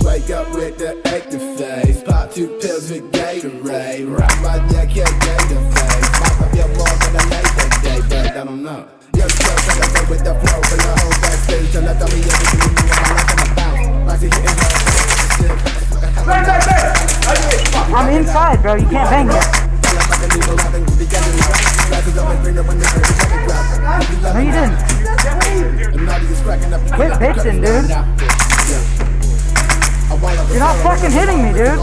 Wake up with the active face, pop 2 pills with Gatorade, rock my deck, yeah, gator face, pop up your balls on a later day, but I don't know. Your skills try to go with the flow, but the whole backstage trying to tell me everything you know I'm like I'm about. Like hitting her. I'm inside, bro. You can't bang here. No, you didn't. Quit bitching, dude. You're not fucking hitting me, dude.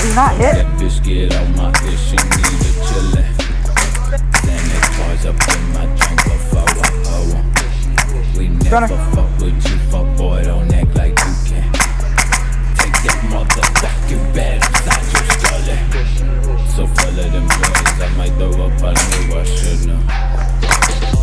You're not hit. That bitch get on my dish, she need a chillin'. Then it cars up in my trunk before I pull on. We never fuck with you, fuck boy, don't act like you can. Take that motherfucking bed inside your skull. So full of them boys, I might throw up, I knew I should know.